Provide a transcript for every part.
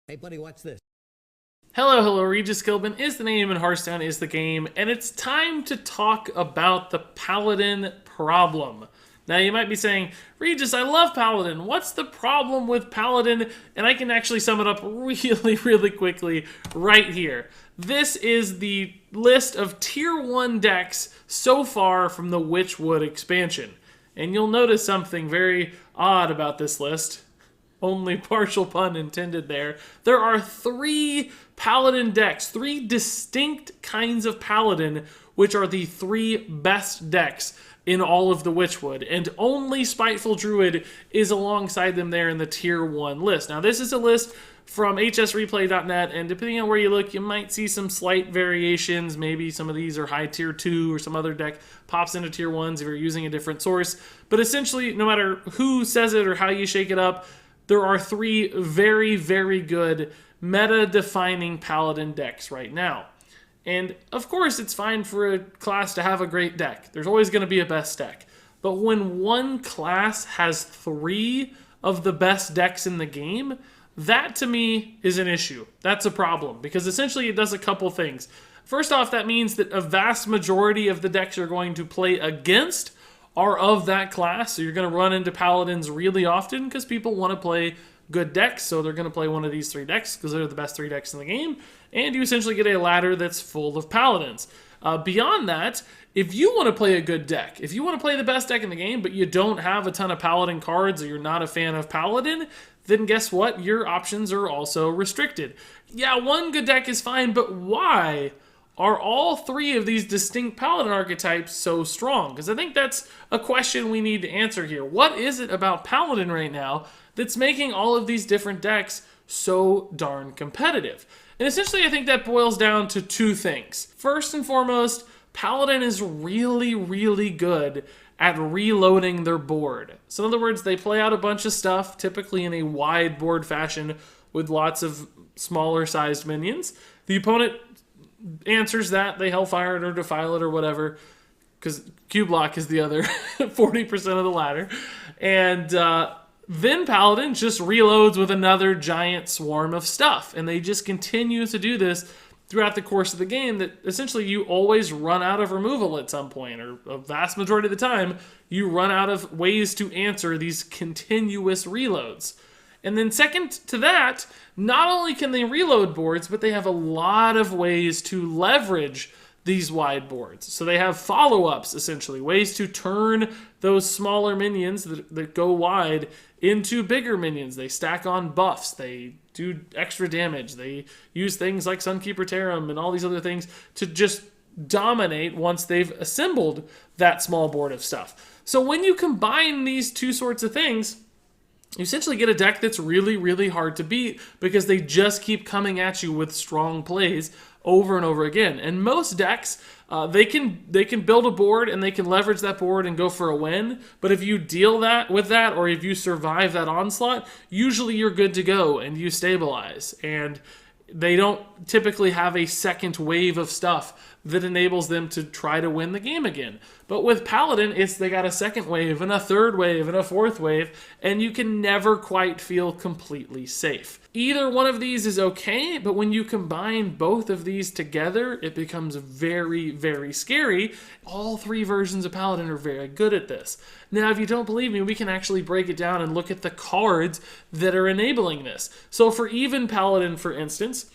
Hey, buddy, watch this. Hello, Regis Gilbin is the name and Hearthstone is the game, and it's time to talk about the Paladin problem. Now, you might be saying, Regis, I love Paladin. What's the problem with Paladin? And I can actually sum it up really quickly right here. This is the list of Tier 1 decks so far from the Witchwood expansion. And you'll notice something very odd about this list. Only partial pun intended there. There are three Paladin decks, three distinct kinds of Paladin, which are the three best decks in all of the Witchwood, and only Spiteful Druid is alongside them there in the Tier 1 list. Now, this is a list from hsreplay.net, and depending on where you look, you might see some slight variations. Maybe some of these are high Tier 2, or some other deck pops into Tier 1s if you're using a different source. But essentially, no matter who says it or how you shake it up, there are three very good meta-defining Paladin decks right now. And of course, it's fine for a class to have a great deck. There's always going to be a best deck. But when one class has three of the best decks in the game, that to me is an issue. That's a problem, because essentially it does a couple things. First off, that means that a vast majority of the decks you're going to play against are of that class, so you're going to run into Paladins really often because people want to play good decks, so they're going to play one of these three decks because they're the best three decks in the game, and you essentially get a ladder that's full of Paladins. Beyond that, if you want to play a good deck, if you want to play the best deck in the game, but you don't have a ton of Paladin cards or you're not a fan of Paladin, then guess what? Your options are also restricted. Yeah, one good deck is fine, but why are all three of these distinct Paladin archetypes so strong? Because I think that's a question we need to answer here. What is it about Paladin right now that's making all of these different decks so darn competitive? And essentially, I think that boils down to two things. First and foremost, Paladin is really good at reloading their board. So in other words, they play out a bunch of stuff, typically in a wide board fashion with lots of smaller sized minions. The opponent answers that, they Hellfire it or Defile it or whatever, because Q-Block is the other 40% of the ladder. And then Paladin just reloads with another giant swarm of stuff. And they just continue to do this throughout the course of the game, that essentially you always run out of removal at some point, or a vast majority of the time, you run out of ways to answer these continuous reloads. And then second to that, not only can they reload boards, but they have a lot of ways to leverage these wide boards. So they have follow-ups, essentially, ways to turn those smaller minions that go wide into bigger minions. They stack on buffs. They do extra damage. They use things like Sunkeeper Tarim and all these other things to just dominate once they've assembled that small board of stuff. So when you combine these two sorts of things, you essentially get a deck that's really hard to beat because they just keep coming at you with strong plays over and over again. And most decks, they can build a board and they can leverage that board and go for a win. But if you deal with that, or if you survive that onslaught, usually you're good to go and you stabilize. And they don't typically have a second wave of stuff that enables them to try to win the game again. But with Paladin, they got a second wave and a third wave and a fourth wave, and you can never quite feel completely safe. Either one of these is okay, but when you combine both of these together, it becomes very scary. All three versions of Paladin are very good at this. Now, if you don't believe me, we can actually break it down and look at the cards that are enabling this. So for even Paladin, for instance,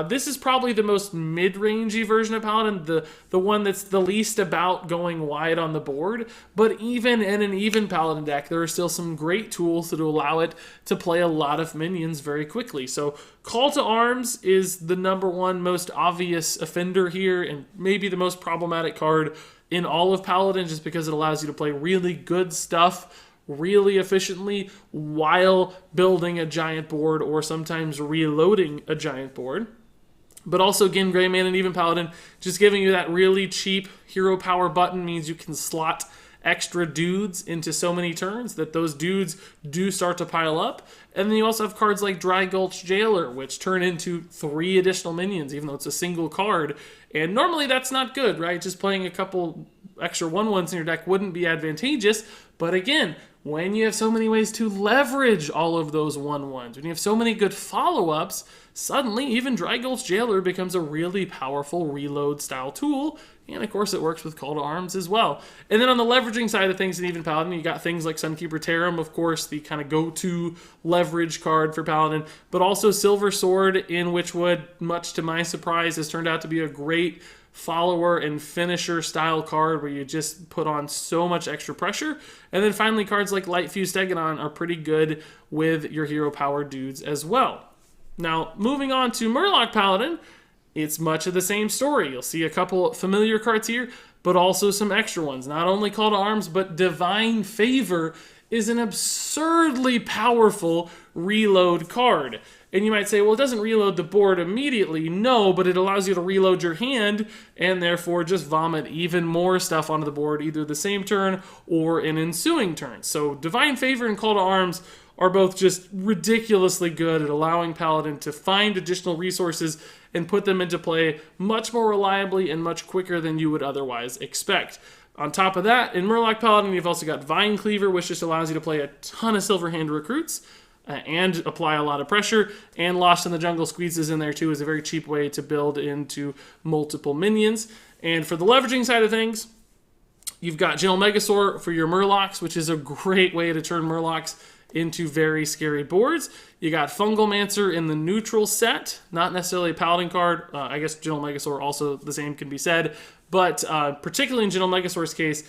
this is probably the most mid-rangey version of Paladin, the one that's the least about going wide on the board. But even in an even Paladin deck, there are still some great tools that allow it to play a lot of minions very quickly. So Call to Arms is the number one most obvious offender here, and maybe the most problematic card in all of Paladin, just because it allows you to play really good stuff really efficiently while building a giant board or sometimes reloading a giant board. But also, again, Gray Man and even Paladin, just giving you that really cheap hero power button means you can slot extra dudes into so many turns that those dudes do start to pile up. And then you also have cards like Dry Gulch Jailer, which turn into 3 additional minions, even though it's a single card. And normally that's not good, right? Just playing a couple extra 1/1s in your deck wouldn't be advantageous. But again, when you have so many ways to leverage all of those 1/1s, when you have so many good follow-ups, suddenly even Drygul's Jailer becomes a really powerful reload style tool. And of course it works with Call to Arms as well. And then on the leveraging side of things in Even Paladin, you got things like Sunkeeper Tarim, of course, the kind of go-to leverage card for Paladin, but also Silver Sword in Witchwood, much to my surprise, has turned out to be a great follower and finisher style card where you just put on so much extra pressure. And then finally, cards like Light Fuse Stegodon are pretty good with your hero power dudes as well. Now, moving on to Merlok Paladin, it's much of the same story. You'll see a couple familiar cards here, but also some extra ones. Not only Call to Arms, but Divine Favor is an absurdly powerful reload card. And you might say, well, it doesn't reload the board immediately. No, but it allows you to reload your hand and therefore just vomit even more stuff onto the board, either the same turn or an ensuing turn. So Divine Favor and Call to Arms are both just ridiculously good at allowing Paladin to find additional resources and put them into play much more reliably and much quicker than you would otherwise expect. On top of that, in Merlok Paladin, you've also got Vine Cleaver, which just allows you to play a ton of Silver Hand recruits and apply a lot of pressure. And Lost in the Jungle squeezes in there too as a very cheap way to build into multiple minions. And for the leveraging side of things, you've got Gentle Megasaur for your Murlocs, which is a great way to turn Murlocs into very scary boards. You got Fungalmancer in the neutral set, not necessarily a Paladin card. I guess Gentle Megasaur also the same can be said, but particularly in Gentle Megasaur's case,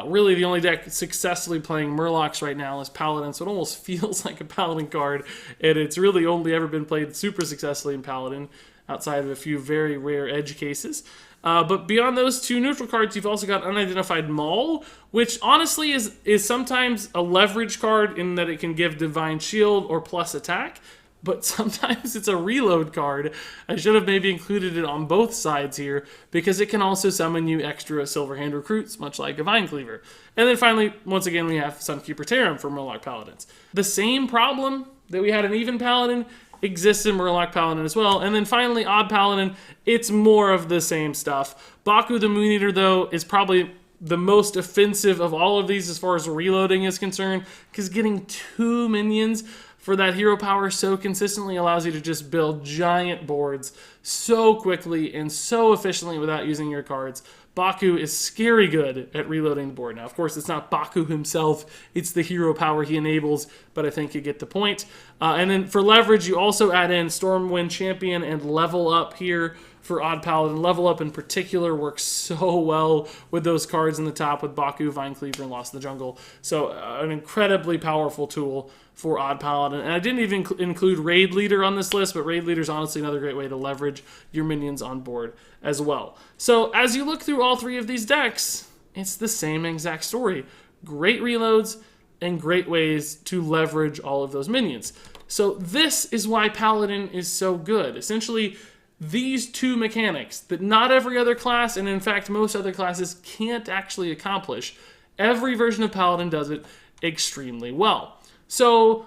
really the only deck successfully playing Murlocs right now is Paladin, so it almost feels like a Paladin card, and it's really only ever been played super successfully in Paladin, outside of a few very rare edge cases. But beyond those two neutral cards, you've also got Unidentified Maul, which honestly is sometimes a leverage card in that it can give Divine Shield or plus attack, but sometimes it's a reload card. I should have maybe included it on both sides here, because it can also summon you extra Silver Hand recruits, much like a Vine Cleaver. And then finally, once again, we have Sunkeeper Tarim for Merlok Paladins. The same problem that we had in Even Paladin exists in Merlok Paladin as well. And then finally, Odd Paladin, it's more of the same stuff. Baku the Moon Eater, though, is probably the most offensive of all of these as far as reloading is concerned, because getting 2 minions for that hero power so consistently allows you to just build giant boards so quickly and so efficiently without using your cards. Baku is scary good at reloading the board. Now, of course, it's not Baku himself. It's the hero power he enables, but I think you get the point. And then for leverage, you also add in Stormwind Champion and Level Up here for Odd Paladin. Level Up in particular works so well with those cards in the top with Baku, Vine Cleaver, and Lost in the Jungle. So an incredibly powerful tool for Odd Paladin. And I didn't even include Raid Leader on this list, but Raid Leader is honestly another great way to leverage your minions on board as well. So as you look through all three of these decks, it's the same exact story. Great reloads and great ways to leverage all of those minions. So this is why Paladin is so good. Essentially, these two mechanics that not every other class, and in fact most other classes, can't actually accomplish. Every version of Paladin does it extremely well. So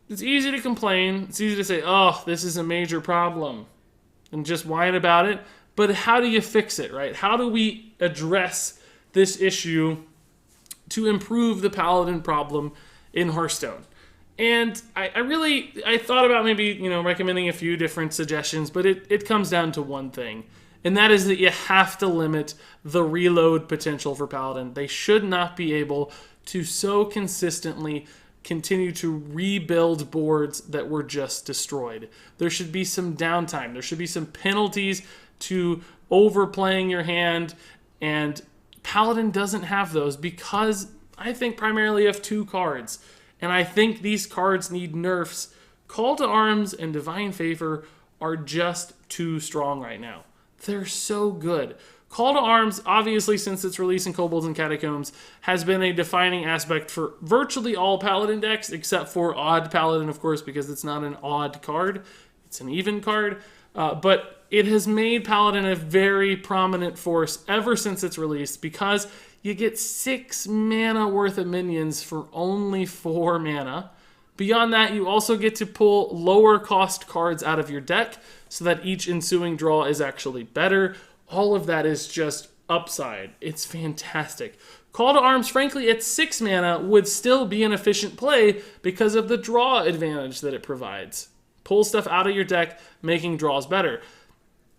it's easy to complain. It's easy to say, oh, this is a major problem, and just whine about it. But how do you fix it, right? How do we address this issue to improve the Paladin problem in Hearthstone? And I thought about maybe, recommending a few different suggestions, but it comes down to one thing. And that is that you have to limit the reload potential for Paladin. They should not be able to so consistently continue to rebuild boards that were just destroyed. There should be some downtime. There should be some penalties to overplaying your hand, and Paladin doesn't have those because I think primarily of 2 cards. And I think these cards need nerfs. Call to Arms and Divine Favor are just too strong right now. They're so good. Call to Arms, obviously, since its release in Kobolds and Catacombs, has been a defining aspect for virtually all Paladin decks, except for Odd Paladin, of course, because it's not an odd card. It's an even card. But it has made Paladin a very prominent force ever since its release, because you get 6 mana worth of minions for only 4 mana. Beyond that, you also get to pull lower cost cards out of your deck so that each ensuing draw is actually better. All of that is just upside. It's fantastic. Call to Arms, frankly, at 6 mana would still be an efficient play because of the draw advantage that it provides. Pull stuff out of your deck, making draws better.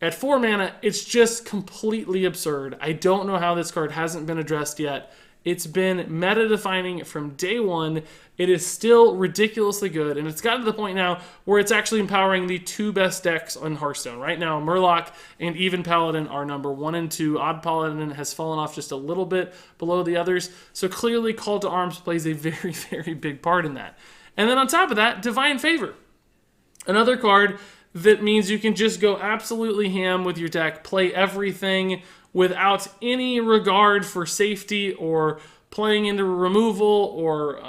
At 4 mana, it's just completely absurd. I don't know how this card hasn't been addressed yet. It's been meta-defining from day one. It is still ridiculously good, and it's gotten to the point now where it's actually empowering the 2 best decks on Hearthstone. Right now, Merlok and even Paladin are number 1 and 2. Odd Paladin has fallen off just a little bit below the others, so clearly Call to Arms plays a very, very big part in that. And then on top of that, Divine Favor. Another card that means you can just go absolutely ham with your deck, play everything without any regard for safety or playing into removal or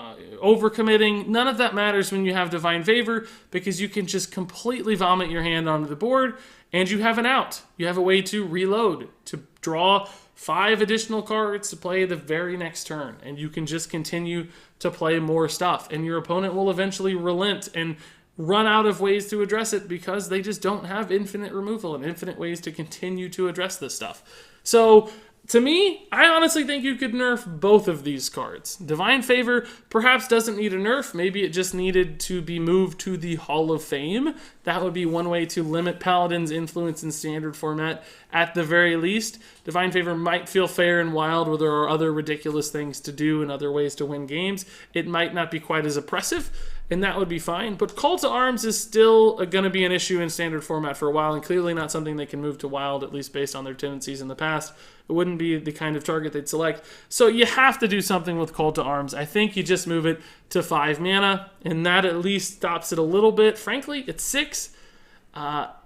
overcommitting. None of that matters when you have Divine Favor because you can just completely vomit your hand onto the board and you have an out. You have a way to reload, to draw 5 additional cards to play the very next turn, and you can just continue to play more stuff, and your opponent will eventually relent and run out of ways to address it because they just don't have infinite removal and infinite ways to continue to address this stuff. So, to me, I honestly think you could nerf both of these cards. Divine Favor perhaps doesn't need a nerf. Maybe it just needed to be moved to the Hall of Fame. That would be one way to limit Paladin's influence in standard format at the very least. Divine Favor might feel fair and wild where there are other ridiculous things to do and other ways to win games. It might not be quite as oppressive, and that would be fine. But Call to Arms is still going to be an issue in standard format for a while, and clearly not something they can move to wild, at least based on their tendencies in the past. It wouldn't be the kind of target they'd select. So you have to do something with Call to Arms. I think you just move it to 5 mana, and that at least stops it a little bit. Frankly, it's 6.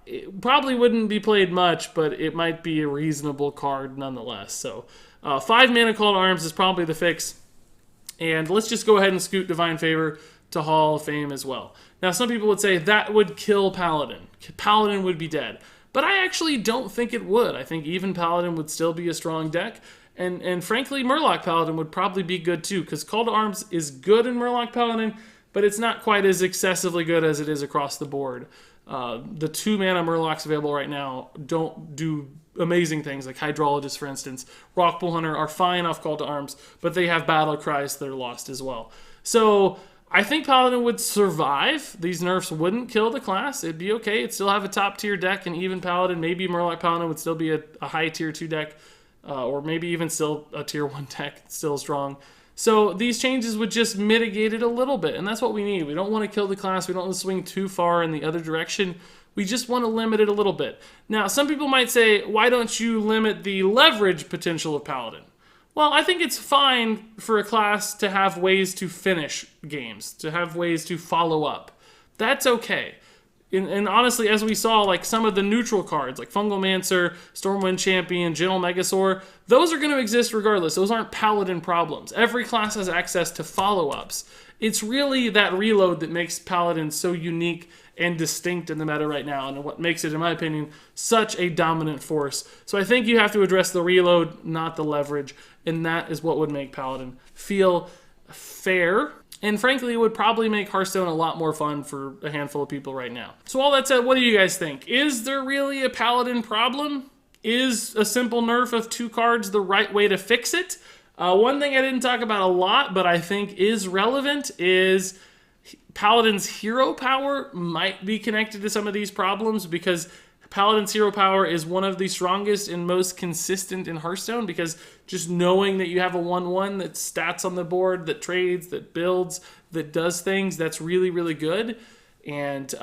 It probably wouldn't be played much, but it might be a reasonable card nonetheless. So 5 mana Call to Arms is probably the fix. And let's just go ahead and scoot Divine Favor to Hall of Fame as well. Now, some people would say that would kill Paladin. Paladin would be dead. But I actually don't think it would. I think even Paladin would still be a strong deck. And frankly, Merlok Paladin would probably be good too, because Call to Arms is good in Merlok Paladin, but it's not quite as excessively good as it is across the board. The 2 mana Murlocs available right now don't do amazing things, like Hydrologist, for instance. Rockpool Hunter are fine off Call to Arms, but they have Battle Cries that are lost as well. So I think Paladin would survive. These nerfs wouldn't kill the class. It'd be okay. It'd still have a top tier deck, and even Paladin, maybe Merlok Paladin would still be a high tier 2 deck, or maybe even still a tier 1 deck, still strong. So these changes would just mitigate it a little bit, and that's what we need. We don't want to kill the class. We don't want to swing too far in the other direction. We just want to limit it a little bit. Now, some people might say, why don't you limit the leverage potential of Paladin? Well, I think it's fine for a class to have ways to finish games, to have ways to follow up. That's okay. And honestly, as we saw, like some of the neutral cards, like Fungalmancer, Stormwind Champion, Gentle Megasaur, those are going to exist regardless. Those aren't Paladin problems. Every class has access to follow-ups. It's really that reload that makes Paladin so unique and distinct in the meta right now, and what makes it, in my opinion, such a dominant force. So I think you have to address the reload, not the leverage, and that is what would make Paladin feel fair. And frankly, it would probably make Hearthstone a lot more fun for a handful of people right now. So all that said, what do you guys think? Is there really a Paladin problem? Is a simple nerf of 2 cards the right way to fix it? One thing I didn't talk about a lot, but I think is relevant, is Paladin's hero power might be connected to some of these problems, because Paladin's hero power is one of the strongest and most consistent in Hearthstone, because just knowing that you have a 1/1 that stats on the board, that trades, that builds, that does things, that's really, really good. And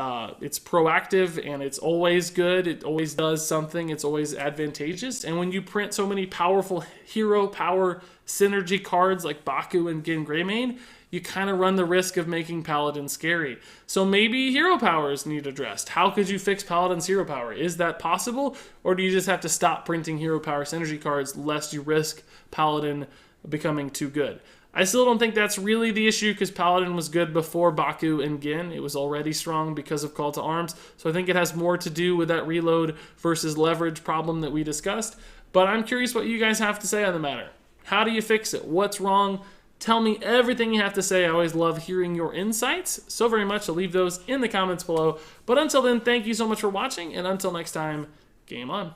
it's proactive, and it's always good. It always does something. It's always advantageous. And when you print so many powerful hero power synergy cards like Baku and Gin Greymane, you kind of run the risk of making Paladin scary. So maybe hero powers need addressed. How could you fix Paladin's hero power? Is that possible? Or do you just have to stop printing hero power synergy cards lest you risk Paladin becoming too good? I still don't think that's really the issue, because Paladin was good before Baku and Gin. It was already strong because of Call to Arms. So I think it has more to do with that reload versus leverage problem that we discussed. But I'm curious what you guys have to say on the matter. How do you fix it? What's wrong? Tell me everything you have to say. I always love hearing your insights so very much, so leave those in the comments below. But until then, thank you so much for watching, and until next time, game on.